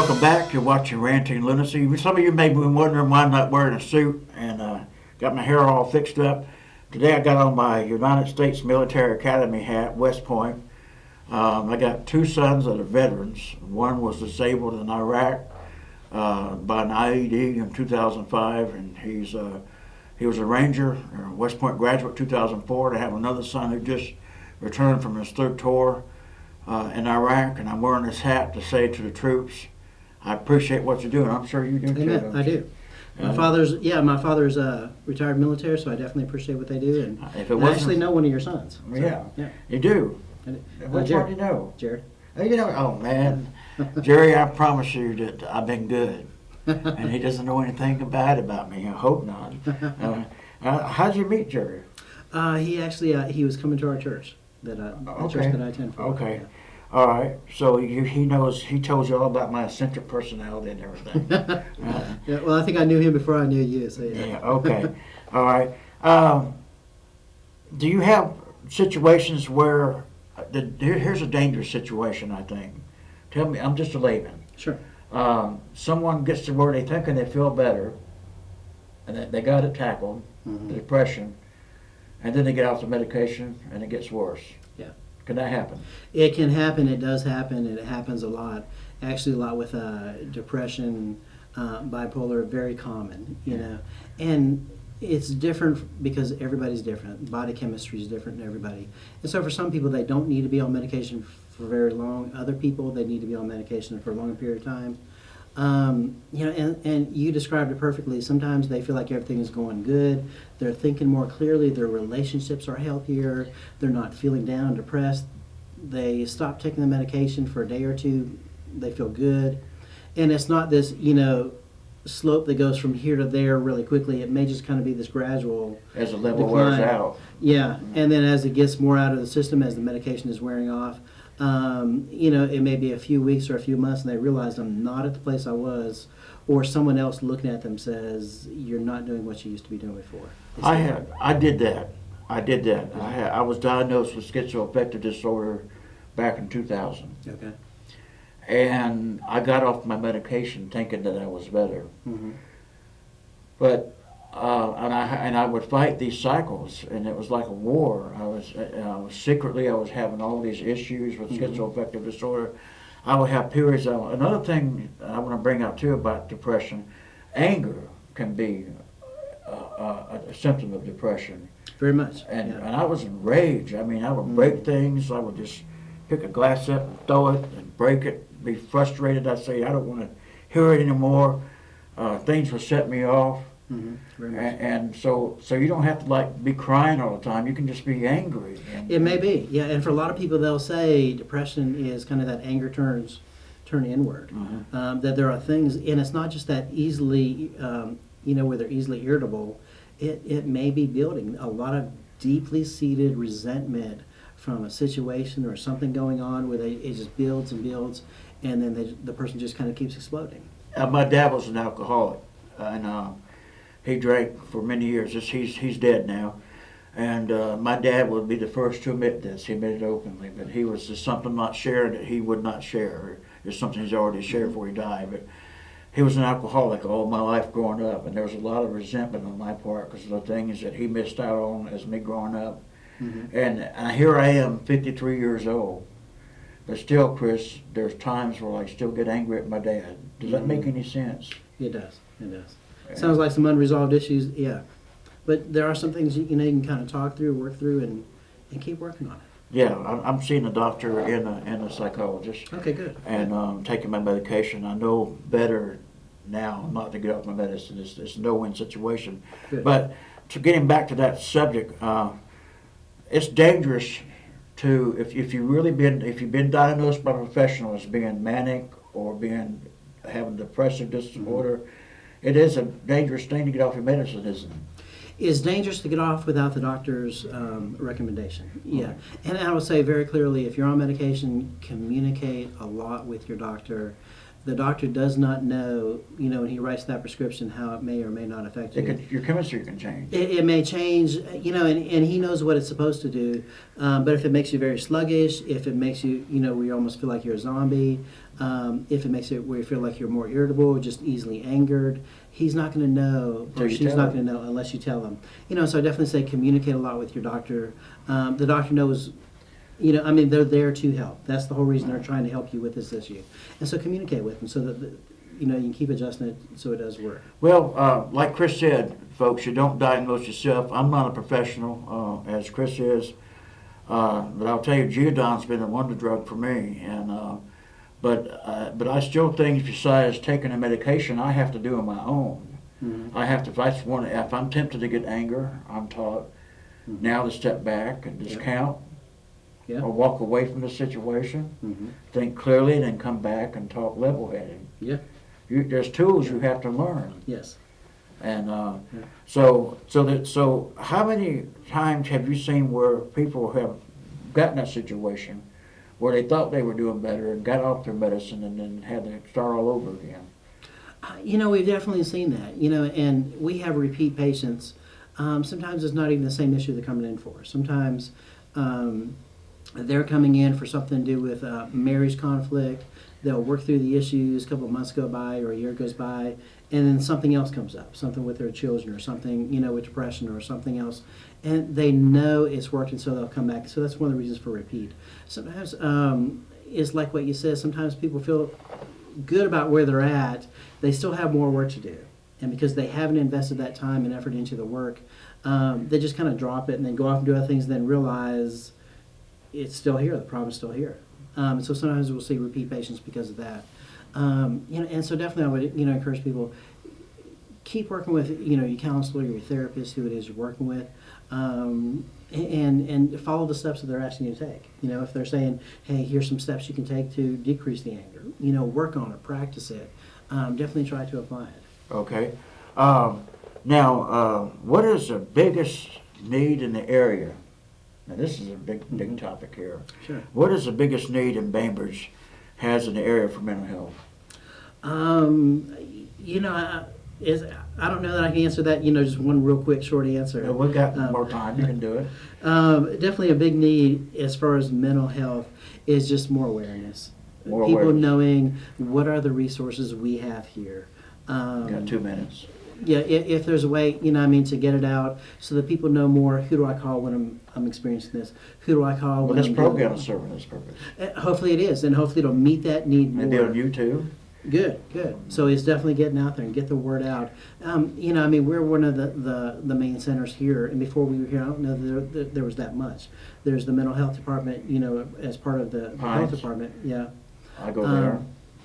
Welcome back. You're watching Ranting Lunacy. Some of you may be wondering why I'm not wearing a suit and got my hair all fixed up. Today I got on my United States Military Academy hat, West Point. I got two sons that are veterans. One was disabled in Iraq by an IED in 2005, and he was a Ranger, West Point graduate 2004. I have another son who just returned from his third tour in Iraq, and I'm wearing this hat to say to the troops, I appreciate what you're doing. I'm sure you do too. Amen. I do. My father's retired military, so I definitely appreciate what they do. And I actually know one of your sons. So, yeah, you do. Which one do you know? Jared. Oh man, Jerry, I promise you that I've been good, and he doesn't know anything bad about me. I hope not. How'd you meet Jerry? He was coming to our church the church that I attend for. Okay. Yeah. All right, so he knows. He told you all about my eccentric personality and everything. Yeah, well, I think I knew him before I knew you. So yeah. Okay. All right. Do you have situations where here's a dangerous situation? I think. Tell me. I'm just a layman. Sure. Someone gets to where they think and they feel better, and they got it tackled, the depression, and then they get off the medication and it gets worse. Yeah. Can that happen? It can happen. It does happen, and it happens a lot. Actually, a lot with depression, bipolar, very common. You know, and it's different because everybody's different. Body chemistry is different in everybody, and so for some people, they don't need to be on medication for very long. Other people, they need to be on medication for a longer period of time. You know, and you described it perfectly. Sometimes they feel like everything is going good. They're thinking more clearly. Their relationships are healthier. They're not feeling down, depressed. They stop taking the medication for a day or two. They feel good. And it's not this, slope that goes from here to there really quickly. It may just kind of be this gradual as the level decline. wears out. Yeah, and then as it gets more out of the system, as the medication is wearing off, it may be a few weeks or a few months, and they realize I'm not at the place I was, or someone else looking at them says, "You're not doing what you used to be doing before." I did that. I was diagnosed with schizoaffective disorder back in 2000. Okay. And I got off my medication thinking that I was better. Mm-hmm. But and I would fight these cycles, and it was like a war. I was secretly having all these issues with schizoaffective disorder. I would have periods. Another thing I want to bring out too about depression, anger can be a symptom of depression. Very much. And I was in rage. I mean, I would break things. I would just pick a glass up and throw it and break it. Be frustrated. I'd say, I don't want to hear it anymore. Things would set me off. Mm-hmm. And so you don't have to be crying all the time. You can just be angry. It may be, yeah. And for a lot of people, they'll say depression is kind of that anger turn inward. Mm-hmm. That there are things, and it's not just that easily, where they're easily irritable. It may be building a lot of deeply seated resentment from a situation or something going on where it just builds and builds, and then the person just kind of keeps exploding. My dad was an alcoholic, and he drank for many years. He's dead now, and my dad would be the first to admit this. He admitted openly, but he was just something not shared that he would not share. It's something he's already shared before he died, but he was an alcoholic all my life growing up, and there was a lot of resentment on my part because of the things that he missed out on as me growing up. Mm-hmm. And here I am, 53 years old, but still, Chris, there's times where I still get angry at my dad. Does that make any sense? It does. It does. Yeah. Sounds like some unresolved issues, yeah. But there are some things you can kind of talk through, work through, and keep working on it. Yeah, I'm seeing a doctor and a psychologist. Okay, good. And taking my medication. I know better now not to get off my medicine. It's a no-win situation. Good. But getting back to that subject, it's dangerous to if you've been diagnosed by a professional as being manic or having depressive disorder. It is a dangerous thing to get off your medicine, isn't it? It's dangerous to get off without the doctor's recommendation. Yeah, and I would say very clearly, if you're on medication, communicate a lot with your doctor. The doctor does not know, when he writes that prescription, how it may or may not affect you. Your chemistry can change. It may change, and he knows what it's supposed to do. But if it makes you very sluggish, if it makes you, where you almost feel like you're a zombie, if it makes it where you feel like you're more irritable, just easily angered, he's not going to know, or she's not going to know unless you tell him. So I definitely say communicate a lot with your doctor. The doctor knows, they're there to help. That's the whole reason they're trying to help you with this issue. And so communicate with them so that, you can keep adjusting it so it does work. Well, like Chris said, folks, you don't diagnose yourself. I'm not a professional, as Chris is, but I'll tell you, Geodon's been a wonder drug for me. And but I still think, besides taking a medication, I have to do on my own. Mm-hmm. I have to. If I'm tempted to get anger, I'm taught now to step back and discount. Yeah. Or walk away from the situation, Mm-hmm. think clearly, and then come back and talk level-headed. Yeah. There's tools you have to learn. Yes. And so how many times have you seen where people have gotten that situation where they thought they were doing better and got off their medicine and then had to start all over again? We've definitely seen that, and we have repeat patients. Sometimes it's not even the same issue they're coming in for. Sometimes they're coming in for something to do with marriage conflict. They'll work through the issues, a couple of months go by or a year goes by, and then something else comes up, something with their children or something, with depression or something else. And they know it's working, so they'll come back. So that's one of the reasons for repeat. Sometimes it's like what you said, sometimes people feel good about where they're at. They still have more work to do. And because they haven't invested that time and effort into the work, they just kind of drop it and then go off and do other things and then realize it's still here, the problem's still here. So sometimes we'll see repeat patients because of that. And so definitely I would, encourage people, keep working with, your counselor, your therapist, who it is you're working with, and follow the steps that they're asking you to take. If they're saying, hey, here's some steps you can take to decrease the anger, work on it, practice it, definitely try to apply it. Okay. Now, what is the biggest need in the area? Now, this is a big topic here. Sure. What is the biggest need in Bainbridge has in the area for mental health? I don't know that I can answer that, just one real quick short answer. No, we've got more time. You can do it. Definitely a big need as far as mental health is just more awareness. More People awareness. knowing what are the resources we have here. Got 2 minutes. Yeah, if there's a way, to get it out so that people know more. Who do I call when I'm experiencing this? Who do I call Well, when this I'm program is serving this purpose. Hopefully it is, and hopefully it'll meet that need more. Maybe on YouTube. Good. So it's definitely getting out there and get the word out. We're one of the main centers here, and before we were here, I don't know that there was that much. There's the mental health department, as part of the health department. Yeah. I go there.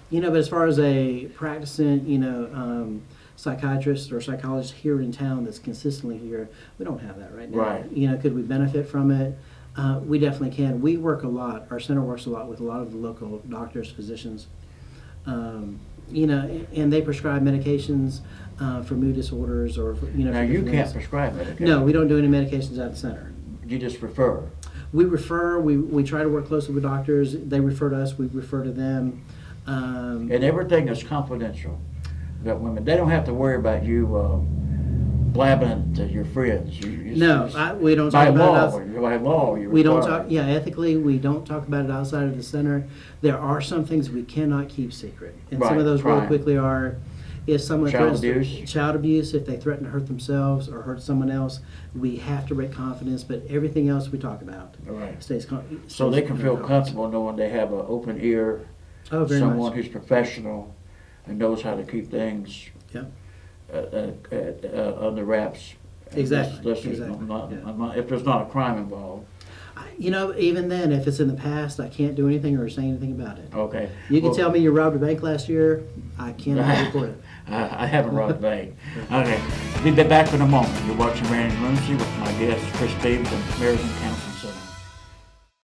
But as far as a practicing, psychiatrist or psychologist here in town that's consistently here, we don't have that right now. Right. Could we benefit from it? We definitely can. We work a lot. Our center works a lot with a lot of the local doctors, physicians. And they prescribe medications for mood disorders or Now, you can't prescribe medication. No, we don't do any medications at the center. You just refer. We refer. We try to work closely with doctors. They refer to us. We refer to them. And everything is confidential. That women, they don't have to worry about you blabbing it to your friends. We don't talk about it. By law, you're We don't required. talk. Yeah, ethically, we don't talk about it outside of the center. There are some things we cannot keep secret, and some Right, of those really crime. quickly are if someone Child threatens abuse. child abuse, if they threaten to hurt themselves or hurt someone else, we have to break confidence. But everything else we talk about Right. stays. So they can feel comfortable knowing they have an open ear, Oh, very someone much. who's professional and knows how to keep things Yeah. under wraps. And Exactly, this is exactly, yeah. if there's not a crime involved. Even then, if it's in the past, I can't do anything or say anything about it. Okay. You can Well, tell me you robbed a bank last year. I cannot report it. I haven't robbed a bank. Okay. We'll be back in a moment. You're watching Randy Lunacy with my guest, Chris Stevens, and Samaritan Counseling.